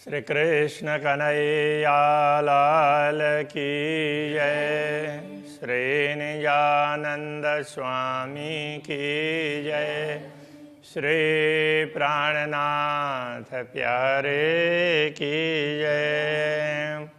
श्री कृष्ण कन्हैया लाल की जय। श्री निजानंद स्वामी की जय। श्री प्राणनाथ प्यारे की जय।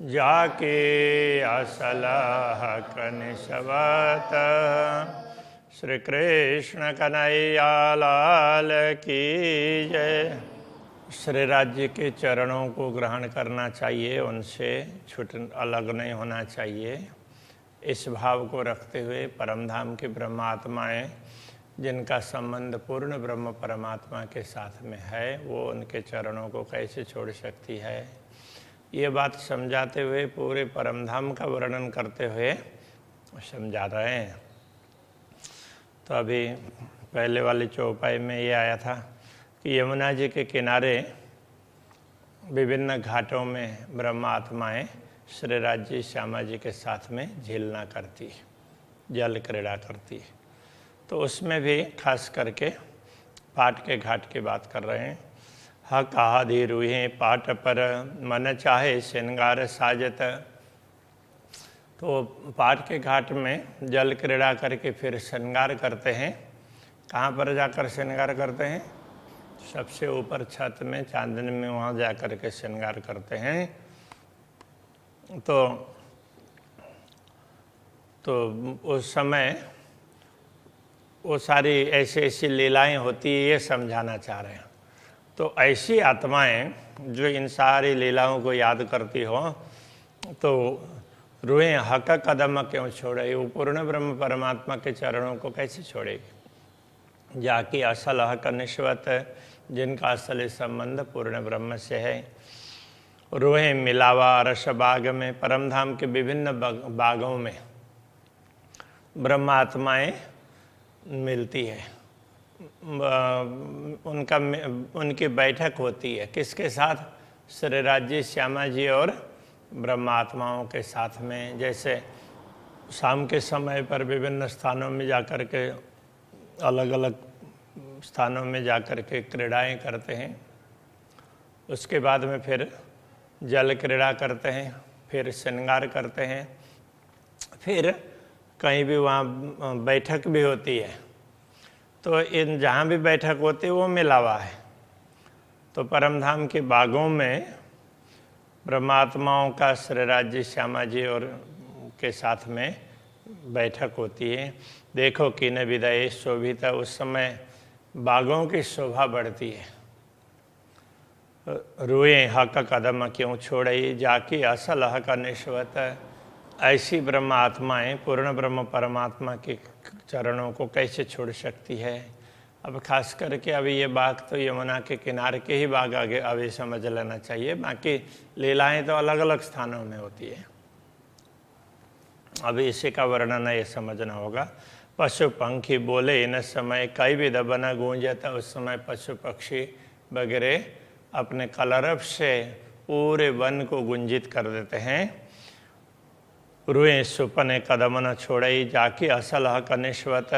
जाके असलह कनिशवत। श्री कृष्ण कन्हैया लाल की जय। श्री राज्य के चरणों को ग्रहण करना चाहिए, उनसे छूट अलग नहीं होना चाहिए। इस भाव को रखते हुए परमधाम के ब्रह्मात्माएं जिनका संबंध पूर्ण ब्रह्म परमात्मा के साथ में है, वो उनके चरणों को कैसे छोड़ सकती है, ये बात समझाते हुए पूरे परमधाम का वर्णन करते हुए समझा रहे हैं। तो अभी पहले वाली चौपाई में ये आया था कि यमुना जी के किनारे विभिन्न घाटों में ब्रह्म आत्माएँ श्री राज्य श्यामा जी के साथ में झीलना करती, जल क्रीड़ा करती। तो उसमें भी खास करके पाट के घाट की बात कर रहे हैं। हक आदि रूहें पाट पर मन चाहे श्रृंगार साजत। तो पाट के घाट में जल क्रीड़ा करके फिर श्रृंगार करते हैं। कहाँ पर जाकर श्रृंगार करते हैं? सबसे ऊपर छत में चांदनी में, वहाँ जा कर के श्रृंगार करते हैं। तो उस समय वो सारी ऐसी लीलाएं होती है, ये समझाना चाह रहे हैं। तो ऐसी आत्माएं जो इन सारी लीलाओं को याद करती हो, तो रूहें हक कदम क्यों छोड़े? वो पूर्ण ब्रह्म परमात्मा के चरणों को कैसे छोड़ेगी? जाकि असल हक निश्वत, जिनका असल संबंध पूर्ण ब्रह्म से है। रूहें मिलावा रस बाग में, परमधाम के विभिन्न बागों में ब्रह्मात्माएं मिलती है। उनकी बैठक होती है किसके साथ? श्री राज्य श्यामा जी और ब्रह्मात्माओं के साथ में। जैसे शाम के समय पर विभिन्न स्थानों में जाकर के, अलग अलग स्थानों में जाकर के क्रीड़ाएं करते हैं। उसके बाद में फिर जल क्रीड़ा करते हैं, फिर श्रृंगार करते हैं, फिर कहीं भी वहाँ बैठक भी होती है। तो इन जहाँ भी बैठक होती है वो मिलावा है। तो परमधाम के बागों में ब्रह्मात्माओं का श्री राज्य श्यामा जी और के साथ में बैठक होती है। देखो कि न विदय शोभिता, उस समय बागों की शोभा बढ़ती है। रूए हक कदम क्यों छोड़ई, जाकी असल हक निश्वत। ऐसी ब्रह्म आत्माएं पूर्ण ब्रह्म परमात्मा के चरणों को कैसे छोड़ सकती है? अब खास करके अभी ये बाग तो यमुना के किनारे के ही बाग आगे अभी समझ लेना चाहिए। बाकी लीलाएं तो अलग अलग स्थानों में होती है। अभी इसी का वर्णन ये समझना होगा। पशु पंखी बोले इन समय कई भी दबना गूंजता। उस समय पशु पक्षी वगैरह अपने कलरव से पूरे वन को गुंजित कर देते हैं। रूए सुपने कदम न छोड़ई, जाकी असल हक निश्वत।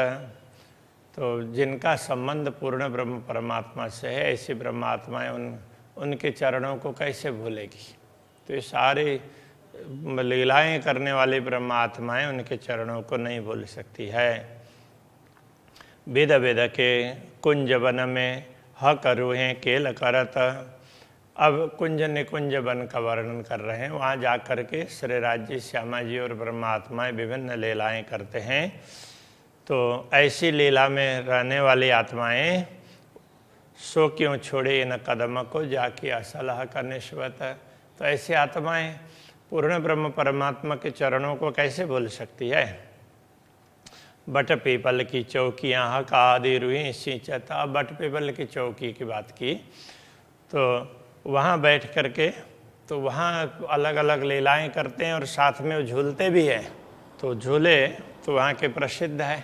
तो जिनका संबंध पूर्ण ब्रह्म परमात्मा से है, ऐसी ब्रह्मात्माएं उनके चरणों को कैसे भूलेगी? तो ये सारी लीलाएं करने वाली ब्रह्मात्माएं उनके चरणों को नहीं भूल सकती है। वेद वेद के कुंज वन में हक रूहें केल करत। अब कुंज निकुंज वन का वर्णन कर रहे हैं। वहाँ जा कर के श्री राज्य श्यामा जी और ब्रह्मात्माएं विभिन्न लीलाएं करते हैं। तो ऐसी लीला में रहने वाली आत्माएं सो क्यों छोड़े इन कदम को, जाकी असलह का निश्वत। तो ऐसी आत्माएं पूर्ण ब्रह्म परमात्मा के चरणों को कैसे भूल सकती है? बट पीपल की चौकियाँ हक आदि रूहें सिंचता। बट पीपल की चौकी की बात की, तो वहाँ बैठ कर के तो वहाँ अलग अलग लीलाएं करते हैं और साथ में वो झूलते भी हैं। तो झूले तो वहाँ के प्रसिद्ध है,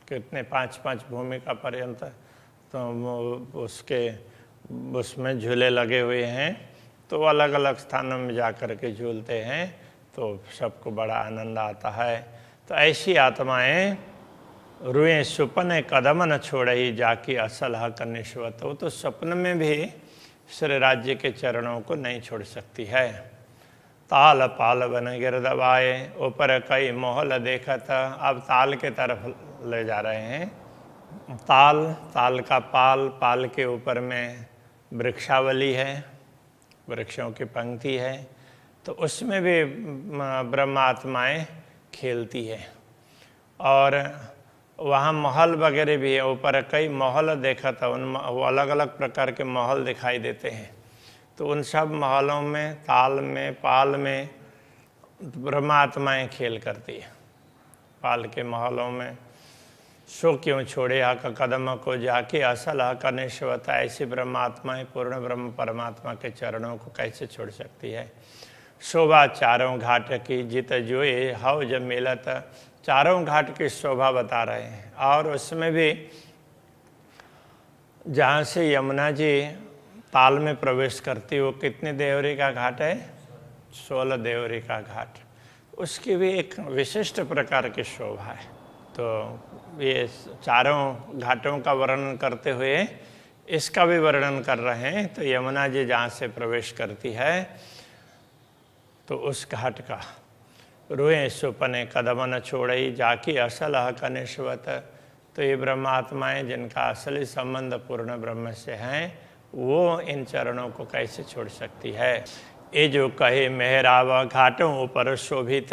कितने 5-5 भूमिका पर्यंत तो उसमें झूले लगे हुए हैं, तो अलग अलग स्थानों में जा कर के झूलते हैं, तो सबको बड़ा आनंद आता है। तो ऐसी आत्माएं रुएं सुपने कदम न छोड़ई जाकी असल हक निश्वत। वो तो स्वप्न में भी श्री राज्य के चरणों को नहीं छोड़ सकती है। ताल पाल बन गिर दबाए ऊपर कई मोहल देखा था। अब ताल के तरफ ले जा रहे हैं। ताल का पाल के ऊपर में वृक्षावली है, वृक्षों की पंक्ति है, तो उसमें भी ब्रह्मात्माएं खेलती है। और वहाँ महल वगैरह भी है, ऊपर कई महल देखा था, वो अलग अलग प्रकार के महल दिखाई देते हैं। तो उन सब महलों में, ताल में, पाल में ब्रह्मात्माएं खेल करती है। पाल के महलों में सो क्यों छोड़े हक कदम को जाके असल हक निश्वता। ऐसी ब्रह्मात्माएं पूर्ण ब्रह्म परमात्मा के चरणों को कैसे छोड़ सकती है। शोभा चारों घाट की जित जोए हव जब मिलत। चारों घाट की शोभा बता रहे हैं। और उसमें भी जहाँ से यमुना जी ताल में प्रवेश करती, वो कितनी देवरी का घाट है? 16 देवरी का घाट। उसकी भी एक विशिष्ट प्रकार की शोभा है। तो ये चारों घाटों का वर्णन करते हुए इसका भी वर्णन कर रहे हैं। तो यमुना जी जहाँ से प्रवेश करती है, तो उस घाट का रोए सुपने कदम न छोड़ई जाकी असल हक निश्वत। तो ये ब्रह्मात्माएं जिनका असली संबंध पूर्ण ब्रह्म से हैं, वो इन चरणों को कैसे छोड़ सकती है। ये जो कहे मेहरावा घाटों ऊपर शोभित।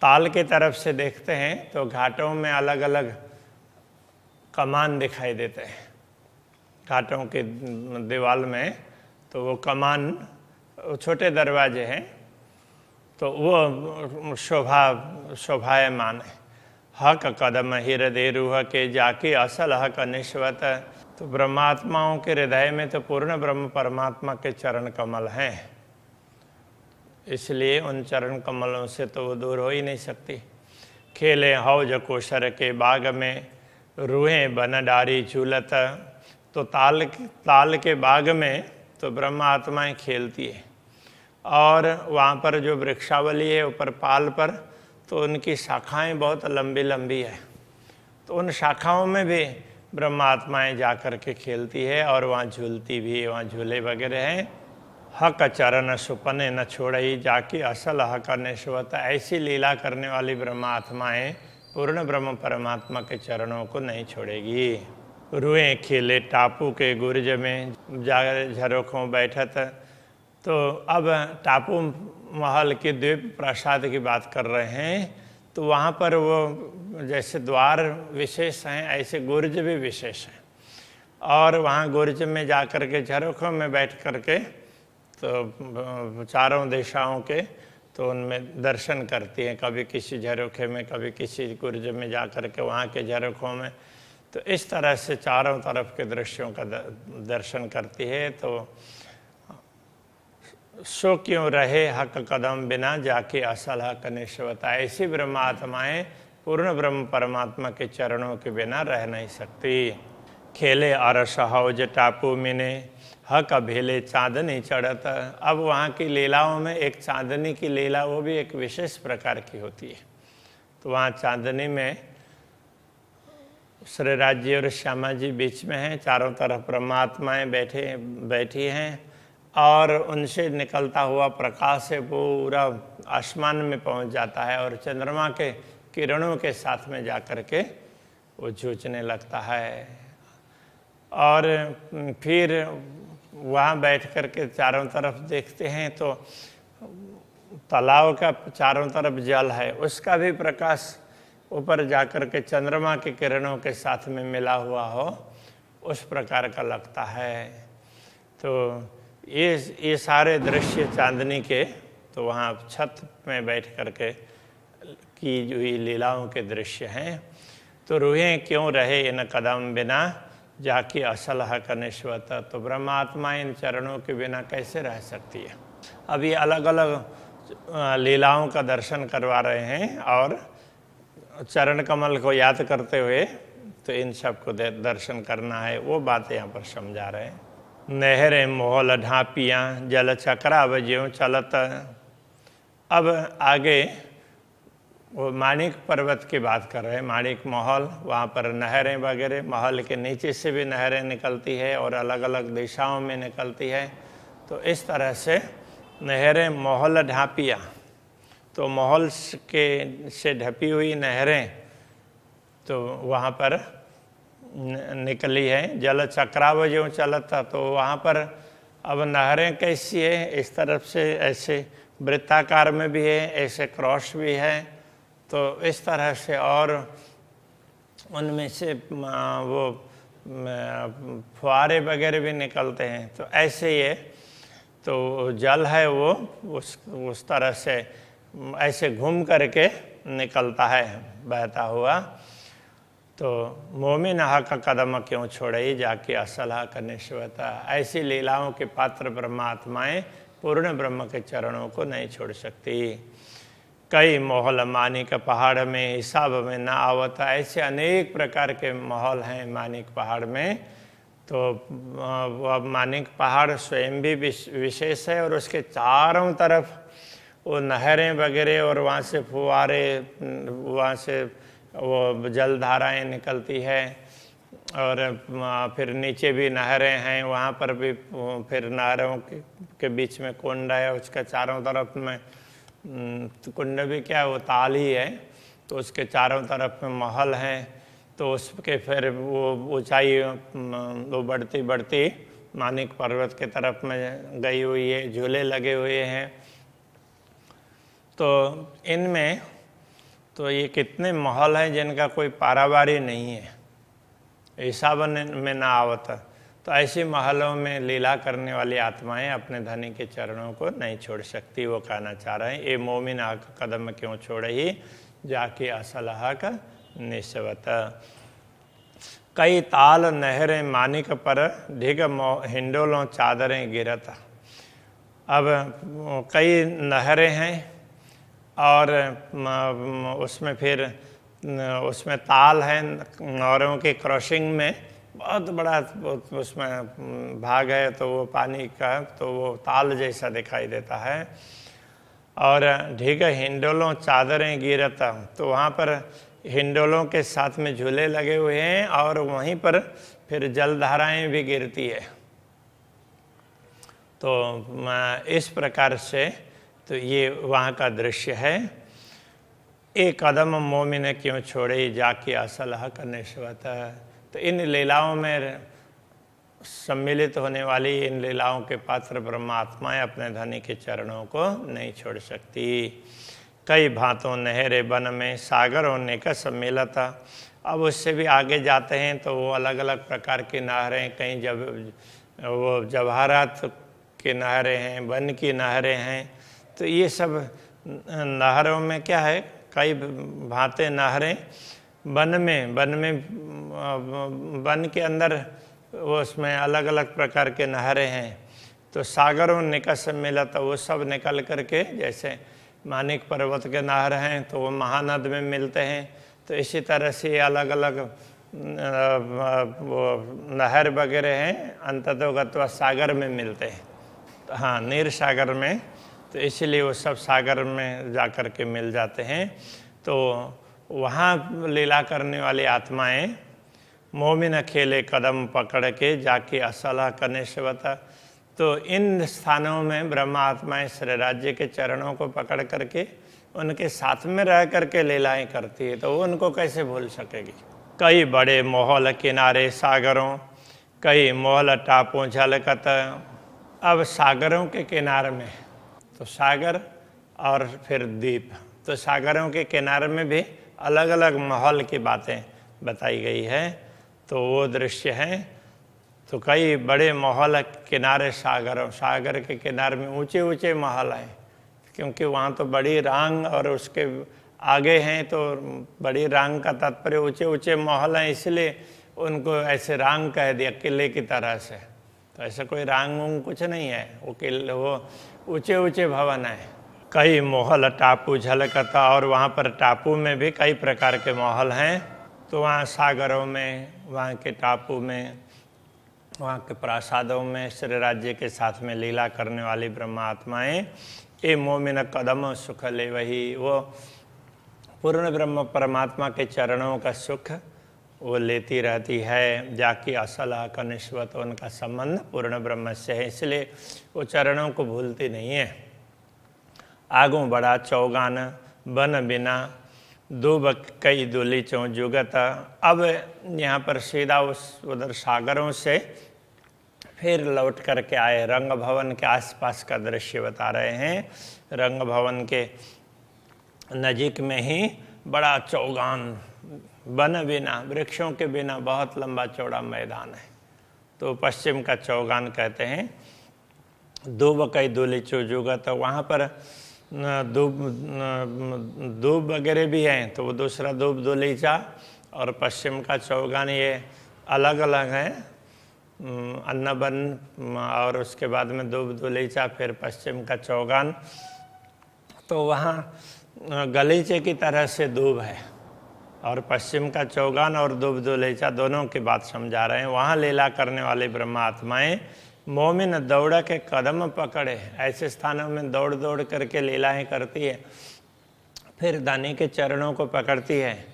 ताल के तरफ से देखते हैं तो घाटों में अलग अलग कमान दिखाई देते हैं। घाटों के दीवाल में तो वो कमान, छोटे दरवाजे हैं, तो वो शोभायमान है। हक कदम हृदय रूह के जाके असल हक निश्वत। तो ब्रह्मात्माओं के हृदय में तो पूर्ण ब्रह्म परमात्मा के चरण कमल हैं, इसलिए उन चरण कमलों से तो वो दूर हो ही नहीं सकती। खेले हौज कोशर के बाग में रूहें बन डारी झूलत। तो ताल के बाग में तो ब्रह्मात्माएं खेलती है। और वहाँ पर जो वृक्षावली है ऊपर पाल पर, तो उनकी शाखाएं बहुत लंबी लंबी है। तो उन शाखाओं में भी ब्रह्मात्माएं जा कर के खेलती है और वहाँ झूलती भी है। वहाँ झूले वगैरह हैं। हक चरण सुपने न छोड़ई जाके असल हक निश्वत। ऐसी लीला करने वाली ब्रह्मात्माएं पूर्ण ब्रह्म परमात्मा के चरणों को नहीं छोड़ेगी। रुएं खेले टापू के गुर्ज में जा झरोखों बैठत। तो अब टापू महल के द्वीप प्रसाद की बात कर रहे हैं। तो वहाँ पर वो जैसे द्वार विशेष हैं, ऐसे गुर्ज भी विशेष हैं। और वहाँ गुर्ज में जा कर के झरोखों में बैठ कर के तो चारों दिशाओं के तो उनमें दर्शन करती हैं। कभी किसी झरोखे में, कभी किसी गुर्ज में जा कर के वहाँ के झरोखों में। तो इस तरह से चारों तरफ के दृश्यों का दर्शन करती है। तो सो क्यों रहे हक कदम बिना जाके असल हक निश्वता। ऐसी ब्रह्मात्माएं पूर्ण ब्रह्म परमात्मा के चरणों के बिना रह नहीं सकती। खेले अरस हौज टापू मिने हक भेले चांदनी चढ़त। अब वहाँ की लीलाओं में एक चांदनी की लीला, वो भी एक विशेष प्रकार की होती है। तो वहाँ चांदनी में श्री राज्य और श्यामा जी बीच में हैं, चारों तरफ परमात्माएं बैठी हैं और उनसे निकलता हुआ प्रकाश से पूरा आसमान में पहुंच जाता है और चंद्रमा के किरणों के साथ में जा कर के वो जूझने लगता है। और फिर वहाँ बैठ कर के चारों तरफ देखते हैं तो तालाब का चारों तरफ जल है, उसका भी प्रकाश ऊपर जाकर के चंद्रमा के किरणों के साथ में मिला हुआ हो, उस प्रकार का लगता है। तो ये सारे दृश्य चांदनी के, तो वहाँ छत में बैठ कर के की हुई लीलाओं के दृश्य हैं। तो रूहें क्यों रहे इन कदम बिना जाके असल हक निश्वत। तो ब्रह्मात्मा इन चरणों के बिना कैसे रह सकती है। अब ये अलग अलग लीलाओं का दर्शन करवा रहे हैं और चरण कमल को याद करते हुए तो इन सब को दर्शन करना है, वो बात यहाँ पर समझा रहे हैं। नहरें मोहल ढापियाँ जल चक्राव ज्यों चलत। अब आगे वो माणिक पर्वत की बात कर रहे हैं, माणिक महल, वहाँ पर नहरें वगैरह, महल के नीचे से भी नहरें निकलती है और अलग अलग दिशाओं में निकलती है। तो इस तरह से नहरें मोहल ढापियाँ, तो महल के से ढपी हुई नहरें तो वहाँ पर निकली है। जल चक्राव ज्यों चलता, तो वहाँ पर अब नहरें कैसी है, इस तरफ से ऐसे वृत्ताकार में भी है, ऐसे क्रॉस भी है, तो इस तरह से, और उनमें से वो फुहारे वगैरह भी निकलते हैं। तो ऐसे ये तो जल है वो उस तरह से ऐसे घूम करके निकलता है बहता हुआ। तो मोमिन हक कदम क्यों छोड़े जाके असल हक निश्वता। ऐसी लीलाओं के पात्र ब्रह्मात्माएं पूर्ण ब्रह्म के चरणों को नहीं छोड़ सकती। कई मोहल मानिक पहाड़ में हिसाब में ना आवता। ऐसे अनेक प्रकार के महल हैं मानिक पहाड़ में। तो वह मानिक पहाड़ स्वयं भी विशेष है और उसके चारों तरफ वो नहरें वगैरह और वहाँ से फुहारे, वहाँ से वो जलधाराएं निकलती है, और फिर नीचे भी नहरें हैं, वहाँ पर भी फिर नहरों के बीच में कुंड है, उसके चारों तरफ में कुंड भी क्या है, वो ताल ही है, तो उसके चारों तरफ में महल हैं। तो उसके फिर वो ऊंचाई वो बढ़ती बढ़ती मानिक पर्वत के तरफ में गई हुई है, झूले लगे हुए हैं। तो इनमें तो ये कितने महल हैं जिनका कोई पारावारी नहीं है, हिसाब में ना आवता। तो ऐसे महलों में लीला करने वाली आत्माएं अपने धनी के चरणों को नहीं छोड़ सकती। वो कहना चाह रहे हैं, ये मोमिन हक कदम क्यों छोड़े ही जाके असल हक निस्वत। कई ताल नहरें मानिक पर ढिग हिंडोलों चादरें गिरत। अब कई नहरें हैं और उसमें फिर उसमें ताल है, नहरों के क्रॉसिंग में बहुत बड़ा उसमें भाग है, तो वो पानी का तो वो ताल जैसा दिखाई देता है। और ढिग हिंडोलों चादरें गिरता, तो वहाँ पर हिंडोलों के साथ में झूले लगे हुए हैं और वहीं पर फिर जलधाराएं भी गिरती है। तो इस प्रकार से तो ये वहाँ का दृश्य है। एक कदम मोमिन क्यों छोड़े जाके असल हक निस्वत। तो इन लीलाओं में सम्मिलित होने वाली इन लीलाओं के पात्र ब्रह्मात्माएं अपने धनी के चरणों को नहीं छोड़ सकती। कई भांतों नहरे बन में सागर होने का सम्मिलित। अब उससे भी आगे जाते हैं तो वो अलग अलग प्रकार की नहरें, कहीं जब वो जवाहरात की नहरें हैं, वन की नहरें हैं। तो ये सब नहरों में क्या है, कई भांते नहरें वन में वन के अंदर वो उसमें अलग अलग प्रकार के नहरें हैं। तो सागरों निकट से मिला तो वो सब निकल करके, जैसे मानिक पर्वत के नहर हैं तो वो महानद में मिलते हैं। तो इसी तरह से अलग अलग वो नहर वगैरह हैं अंततोगत्वा सागर में मिलते हैं। तो हाँ, नीर सागर में, तो इसीलिए वो सब सागर में जा कर के मिल जाते हैं। तो वहाँ लीला करने वाली आत्माएं मोमिन खेले कदम पकड़ के जाके असला कनेश्वता। तो इन स्थानों में ब्रह्मा आत्माएं श्री राज्य के चरणों को पकड़ करके उनके साथ में रह करके लीलाएं करती है, तो वो उनको कैसे भूल सकेगी। कई बड़े मोहल किनारे सागरों, कई मोहल टापों झलकत। अब सागरों के किनारे में तो सागर और फिर द्वीप, तो सागरों के किनारे में भी अलग अलग महल की बातें बताई गई है। तो वो दृश्य हैं। तो कई बड़े महल किनारे सागर के किनारे में ऊंचे ऊंचे महल हैं, क्योंकि वहाँ तो बड़ी रांग और उसके आगे हैं, तो बड़ी रांग का तात्पर्य ऊंचे ऊंचे महल हैं, इसलिए उनको ऐसे रांग कह दिया किले की तरह से। तो ऐसा कोई रांग उंग कुछ नहीं है, वो किले वो ऊंचे ऊंचे भवन है। कई महल टापू झलकता, और वहाँ पर टापू में भी कई प्रकार के महल हैं। तो वहाँ सागरों में, वहाँ के टापू में, वहाँ के प्रासादों में श्री राज्य के साथ में लीला करने वाली ब्रह्मात्माएं ये मोमिन कदम सुख ले वही, वो पूर्ण ब्रह्म परमात्मा के चरणों का सुख वो लेती रहती है। जाकी असल का निश्वत, उनका संबंध पूर्ण ब्रह्म से है, इसलिए वो चरणों को भूलती नहीं है। आगू बड़ा चौगान बन बिना दूब कई दुली चौ जुगत। अब यहाँ पर सीधा उधर सागरों से फिर लौट करके आए, रंग भवन के आसपास का दृश्य बता रहे हैं। रंग भवन के नजीक में ही बड़ा चौगान, वन बिना, वृक्षों के बिना बहुत लंबा चौड़ा मैदान है, तो पश्चिम का चौगान कहते हैं। दूब कई दुली चौ जुगत, वहाँ पर दूब वगैरह भी हैं, तो वो दूसरा दूब दुलीचा और पश्चिम का चौगान ये अलग अलग है। अन्नबन और उसके बाद में दूब दुलीचा, फिर पश्चिम का चौगान। तो वहाँ गलीचे की तरह से दूब है, और पश्चिम का चौगान और दूब दुलीचा दोनों की बात समझा रहे हैं। वहाँ लीला करने वाली ब्रह्मात्माएं मोमिन दौड़ के कदम पकड़े, ऐसे स्थानों में दौड़ दौड़ करके लीलाएं करती है, फिर दानी के चरणों को पकड़ती है।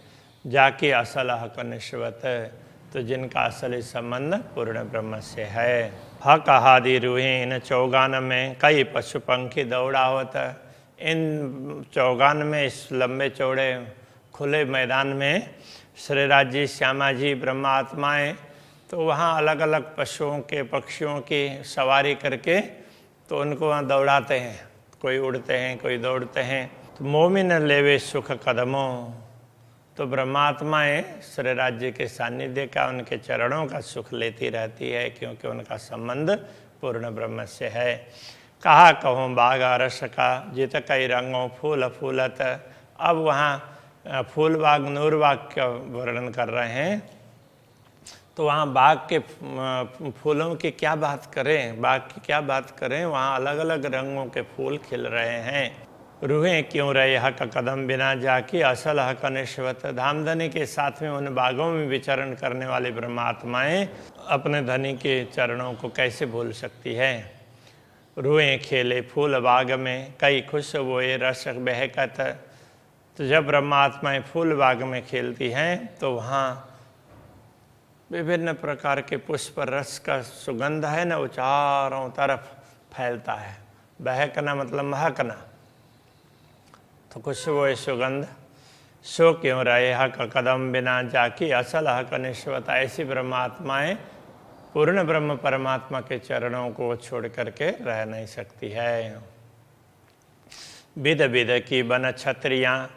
जाके असल हक निश्वत, तो जिनका असली संबंध पूर्ण ब्रह्म से है। हक हादि रूहे, इन चौगान में कई पशु पंखी दौड़ा होता। इन चौगान में, इस लंबे चौड़े खुले मैदान में श्री राज्य श्यामा जी ब्रह्मात्माएं तो वहाँ अलग अलग पशुओं के, पक्षियों की सवारी करके तो उनको वहाँ दौड़ाते हैं। कोई उड़ते हैं, कोई दौड़ते हैं। तो मोमिन लेवे सुख कदमों, तो ब्रह्मात्माएं श्री राज्य के सानिध्य का, उनके चरणों का सुख लेती रहती है, क्योंकि उनका संबंध पूर्ण ब्रह्म से है। कहा कहूँ बाग रस का, जित कई रंगों फूल फूलत। अब वहाँ फूल बाग, नूर बाग का वर्णन कर रहे हैं। तो वहाँ बाग के फूलों की क्या बात करें, बाग की क्या बात करें, वहाँ अलग अलग रंगों के फूल खिल रहे हैं। रूहें क्यों रहे हक कदम बिना जाके असल हक निश्वत। धामधनी के साथ में उन बागों में विचरण करने वाली ब्रह्मात्माएं अपने धनी के चरणों को कैसे भूल सकती है। रूहें खेले फूल बाग में, कई खुश बोए रस बहकत। तो जब ब्रह्मात्माएं फूल बाग में खेलती हैं तो वहाँ विभिन्न प्रकार के पुष्प रस का सुगंध है ना, वो चारों तरफ फैलता है। बहकना मतलब महकना, तो खुशबू सुगंध। सो क्यों रहे हक कदम बिना जाकी असल हक निश्वत। ऐसी ब्रह्मात्माएं पूर्ण ब्रह्म परमात्मा के चरणों को छोड़ करके रह नहीं सकती है। विध विध की बन छत्रियाँ,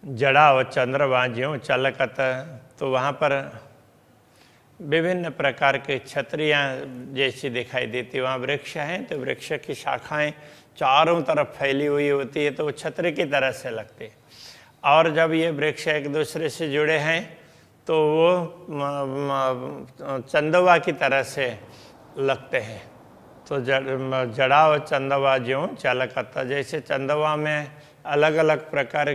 जड़ा व चंद्रमा ज्यों चलकत। तो वहाँ पर विभिन्न प्रकार के छत्रियाँ जैसी दिखाई देती, वहाँ वृक्ष हैं तो वृक्ष की शाखाएं चारों तरफ फैली हुई होती है, तो वो छतरी की तरह से लगती है। और जब ये वृक्ष एक दूसरे से जुड़े हैं तो वो चंदवा की तरह से लगते हैं। तो जड़ा व चंदवा ज्यों चलकता, जैसे चंदवा में अलग अलग प्रकार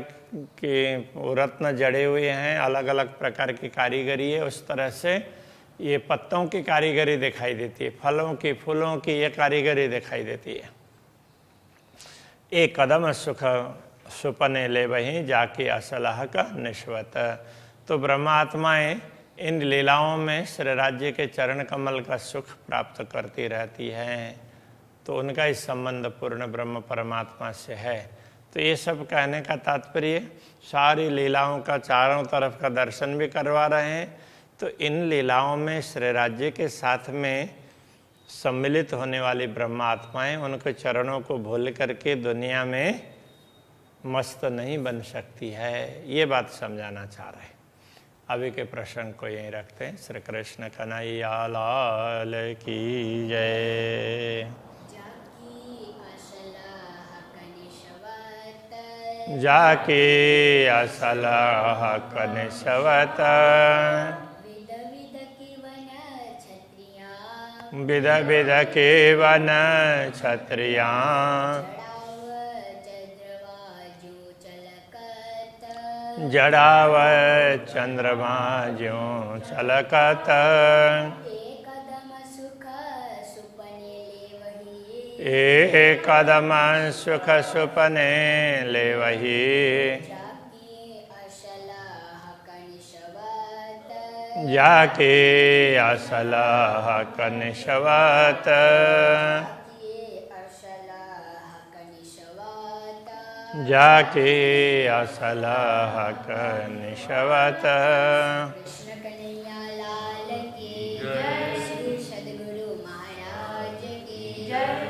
के रत्न जड़े हुए हैं, अलग अलग प्रकार की कारीगरी है, उस तरह से ये पत्तों की कारीगरी दिखाई देती है, फलों की, फूलों की ये कारीगरी दिखाई देती है। एक कदम सुख सुपने ले वहीं जाके असलह का निश्वत। तो ब्रह्मात्माएं इन लीलाओं में श्री राज्य के चरण कमल का सुख प्राप्त करती रहती हैं, तो उनका इस संबंध पूर्ण ब्रह्म परमात्मा से है। तो ये सब कहने का तात्पर्य सारी लीलाओं का चारों तरफ का दर्शन भी करवा रहे हैं। तो इन लीलाओं में श्री राज्य के साथ में सम्मिलित होने वाली ब्रह्मात्माएं उनके चरणों को भूल करके दुनिया में मस्त नहीं बन सकती है, ये बात समझाना चाह रहे हैं। अभी के प्रसंग को यहीं रखते हैं। श्री कृष्ण कन्हैया लाल की जय। जाके असलह कनिशवत, विध विध के वन छत्रियाँ, जड़ावत चंद्रमा ज्यों छलकत कदम सुख सुपने ले वही एक कदम सुख सुपने ले वही जाके असलाह जाके असलाह कनिशवत जाके असलाह कनिशवत। कृष्ण कन्हैया लाल की जय, श्री सद्गुरु महाराज की जय।